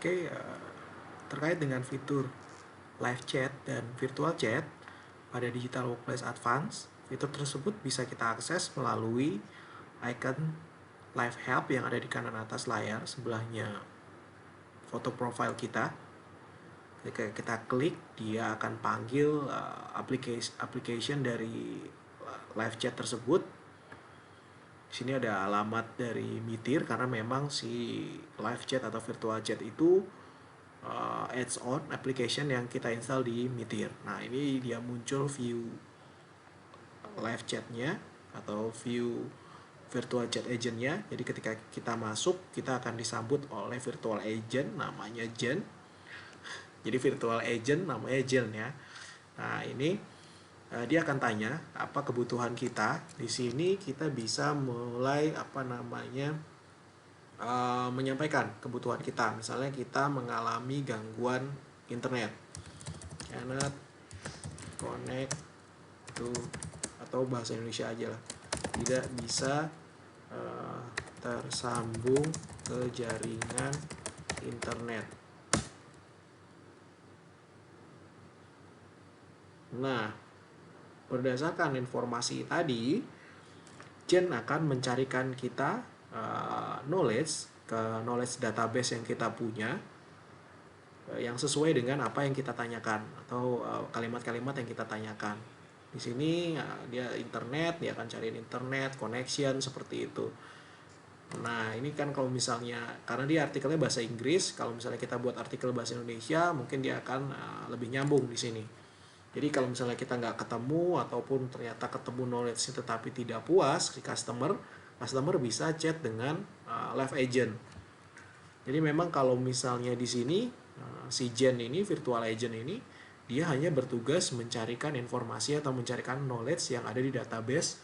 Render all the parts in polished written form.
Oke, terkait dengan fitur live chat dan virtual chat pada Digital Workplace Advanced, fitur tersebut bisa kita akses melalui icon Live Help yang ada di kanan atas layar sebelahnya foto profile kita. Ketika kita klik, dia akan panggil application dari live chat tersebut. Di sini ada alamat dari Meetir karena memang si live chat atau virtual chat itu add-on application yang kita install di Meetir. Nah, ini dia muncul view live chatnya atau view virtual chat agentnya. Jadi ketika kita masuk, kita akan disambut oleh virtual agent namanya Jen. Jadi virtual agent namanya Jen ya. Nah, ini dia akan tanya apa kebutuhan kita. Di sini kita bisa mulai menyampaikan kebutuhan kita. Misalnya kita mengalami gangguan internet, cannot connect to, atau bahasa Indonesia aja lah, tidak bisa tersambung ke jaringan internet. Nah, berdasarkan informasi tadi, Jen akan mencarikan kita knowledge database yang kita punya yang sesuai dengan apa yang kita tanyakan atau kalimat-kalimat yang kita tanyakan. Di sini dia internet, dia akan cariin internet, connection seperti itu. Nah, ini kan kalau misalnya karena dia artikelnya bahasa Inggris, kalau misalnya kita buat artikel bahasa Indonesia, mungkin dia akan lebih nyambung di sini. Jadi kalau misalnya kita nggak ketemu ataupun ternyata ketemu knowledge tetapi tidak puas si customer bisa chat dengan live agent. Jadi memang kalau misalnya di sini si Jen ini, virtual agent ini, dia hanya bertugas mencarikan informasi atau mencarikan knowledge yang ada di database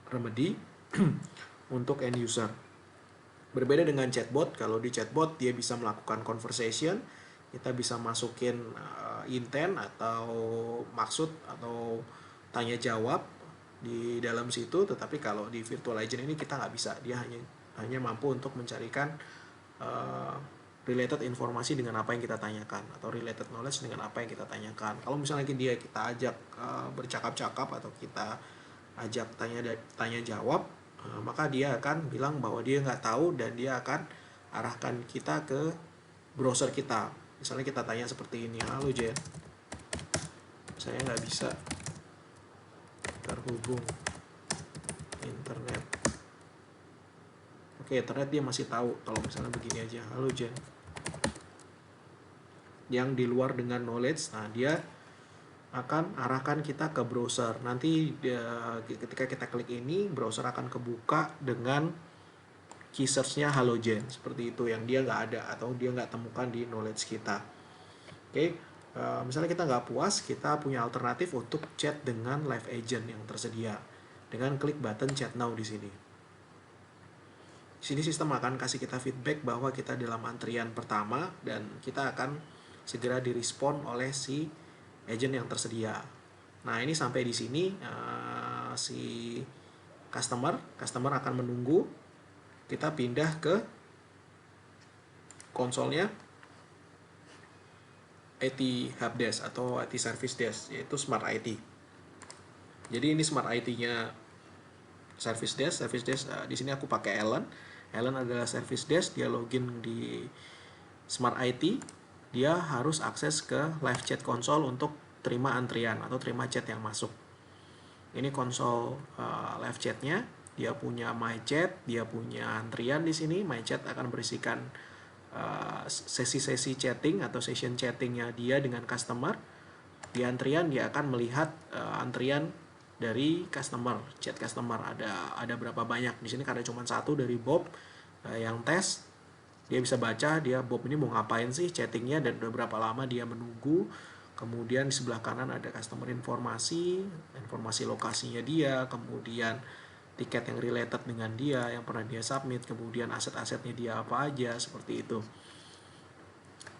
Remedy untuk end user. Berbeda dengan chatbot, kalau di chatbot dia bisa melakukan conversation, kita bisa masukin intent atau maksud atau tanya jawab di dalam situ, tetapi kalau di virtual agent ini kita nggak bisa, dia hanya mampu untuk mencarikan related informasi dengan apa yang kita tanyakan atau related knowledge dengan apa yang kita tanyakan. Kalau misalnya kita ajak bercakap-cakap atau kita ajak tanya jawab, maka dia akan bilang bahwa dia nggak tahu dan dia akan arahkan kita ke browser kita. Misalnya kita tanya seperti ini, halo Jen, saya nggak bisa terhubung internet. Oke, internet dia masih tahu kalau misalnya begini aja, halo Jen. Yang di luar dengan knowledge, nah dia akan arahkan kita ke browser. Nanti ketika kita klik ini, browser akan kebuka dengan key search-nya halo Jen, seperti itu, yang dia nggak ada atau dia nggak temukan di knowledge kita. Oke, misalnya kita nggak puas, kita punya alternatif untuk chat dengan live agent yang tersedia dengan klik button chat now di sini. Di sini sistem akan kasih kita feedback bahwa kita dalam antrian pertama dan kita akan segera direspon oleh si agent yang tersedia. Nah, ini sampai di sini si customer akan menunggu. Kita pindah ke konsolnya IT Helpdesk atau IT Service Desk, yaitu Smart IT. Jadi ini Smart IT-nya Service Desk. Di sini aku pakai Ellen adalah Service Desk. Dia login di Smart IT, dia harus akses ke live chat console untuk terima antrian atau terima chat yang masuk. Ini konsol live chatnya. Dia punya My Chat, dia punya antrian di sini. My Chat akan berisikan sesi-sesi chatting atau session chattingnya dia dengan customer. Di antrian dia akan melihat antrian dari customer, chat customer ada berapa banyak. Di sini karena cuma satu dari Bob yang tes, dia bisa baca dia Bob ini mau ngapain sih chattingnya dan udah berapa lama dia menunggu. Kemudian di sebelah kanan ada customer informasi lokasinya dia, kemudian tiket yang related dengan dia yang pernah dia submit, kemudian aset-asetnya dia apa aja, seperti itu.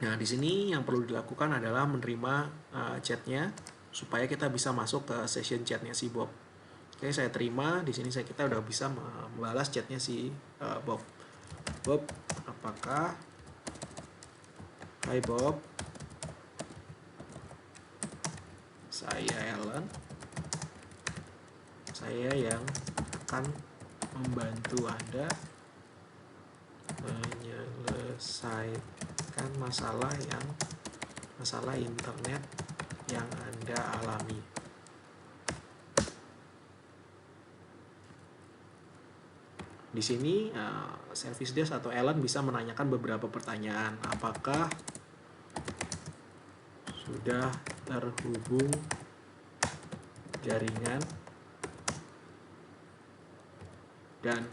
Nah, di sini yang perlu dilakukan adalah menerima chatnya supaya kita bisa masuk ke session chatnya si Bob. Oke, saya terima. Di sini kita udah bisa membalas chatnya si Bob. Bob, apakah Hai Bob, saya Ellen. Saya yang akan membantu Anda menyelesaikan masalah internet yang Anda alami. Di sini service desk atau Ellen bisa menanyakan beberapa pertanyaan. Apakah sudah terhubung jaringan dan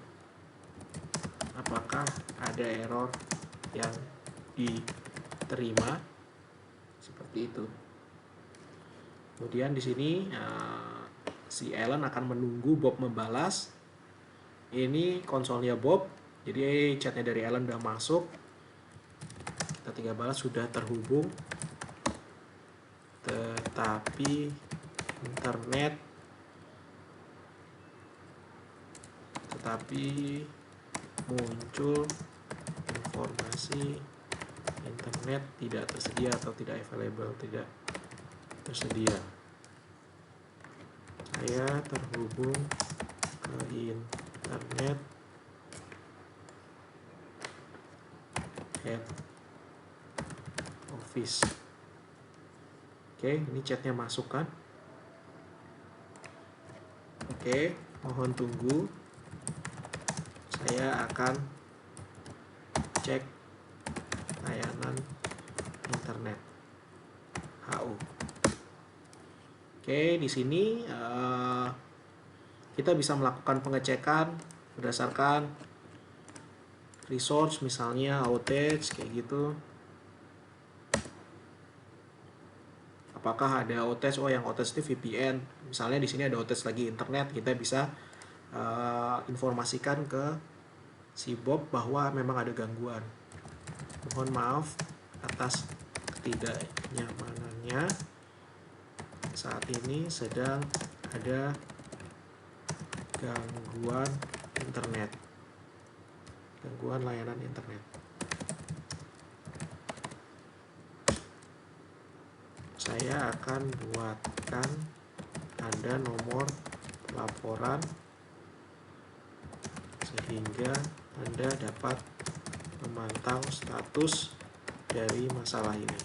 apakah ada error yang diterima, seperti itu. Kemudian di sini si Ellen akan menunggu Bob membalas. Ini konsolnya Bob, jadi chatnya dari Ellen udah masuk. Kita tinggal balas sudah terhubung, tetapi muncul informasi internet tidak tersedia atau tidak available, tidak tersedia. Saya terhubung ke internet head office. Oke, ini chatnya masuk kan? Oke, mohon tunggu. Saya akan cek layanan internet HU. Oke, di sini kita bisa melakukan pengecekan berdasarkan resource, misalnya outage kayak gitu. Apakah ada outage? Oh, yang outage itu VPN. Misalnya di sini ada outage lagi internet, kita bisa informasikan ke si Bob bahwa memang ada gangguan. Mohon maaf atas ketidaknyamanannya. Saat ini sedang ada gangguan internet, gangguan layanan internet. Saya akan buatkan Anda nomor laporan sehingga Anda dapat memantau status dari masalah ini.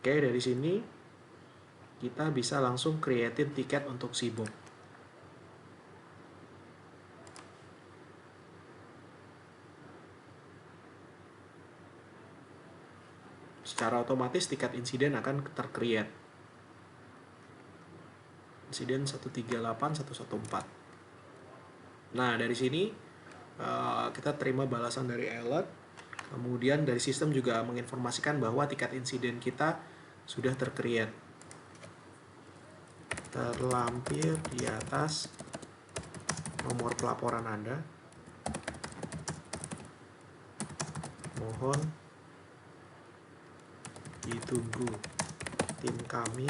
Oke, dari sini kita bisa langsung create tiket untuk si Bob. Secara otomatis tiket insiden akan tercreate. Insiden 138.114. Nah, dari sini kita terima balasan dari alert. Kemudian dari sistem juga menginformasikan bahwa tiket insiden kita sudah tercreate. Terlampir di atas nomor pelaporan Anda. Mohon ditunggu, tim kami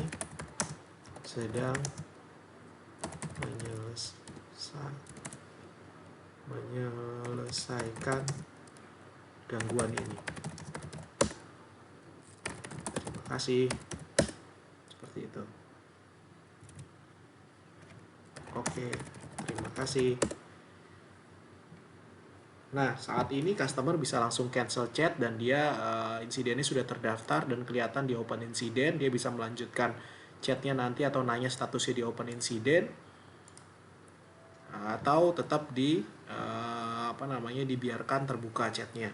sedang menyelesaikan gangguan ini. Terima kasih. Seperti itu. Oke, terima kasih. Nah, saat ini customer bisa langsung cancel chat dan dia insidennya sudah terdaftar dan kelihatan di open incident. Dia bisa melanjutkan chatnya nanti atau nanya statusnya di open incident, atau tetap dibiarkan terbuka chatnya.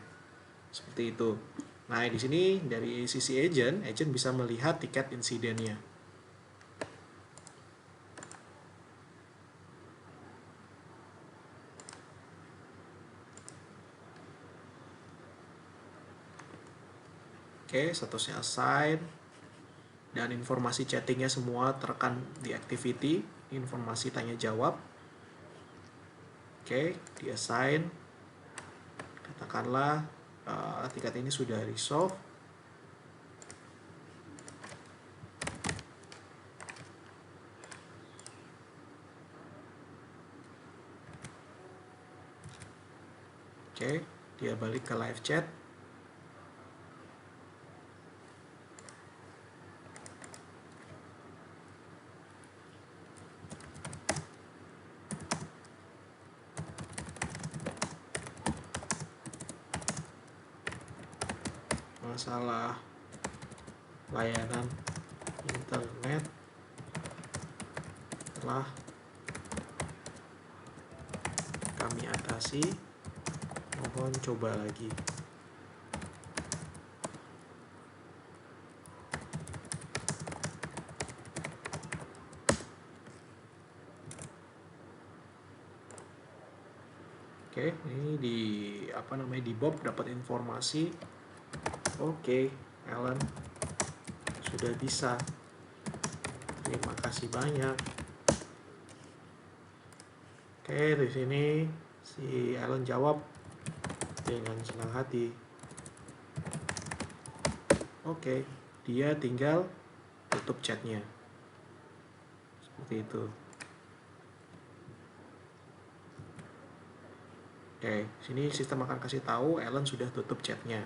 Seperti itu. Nah, di sini dari sisi agent bisa melihat tiket insidennya. Oke, statusnya assign dan informasi chattingnya semua terekam di activity, informasi tanya jawab. Oke, di assign, katakanlah tiket ini sudah resolve. Oke, Dia balik ke live chat. Masalah layanan internet telah kami atasi, mohon coba lagi. Oke, ini di Bob dapat informasi. Oke, Alan sudah bisa. Terima kasih banyak. Oke, di sini si Alan jawab dengan senang hati. Oke, dia tinggal tutup chatnya. Seperti itu. Oke, sini sistem akan kasih tahu Alan sudah tutup chatnya.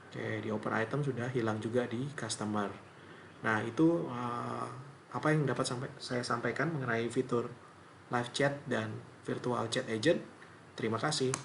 Oke, di open item sudah hilang juga di customer. Nah, itu apa yang dapat saya sampaikan mengenai fitur live chat dan virtual chat agent. Terima kasih.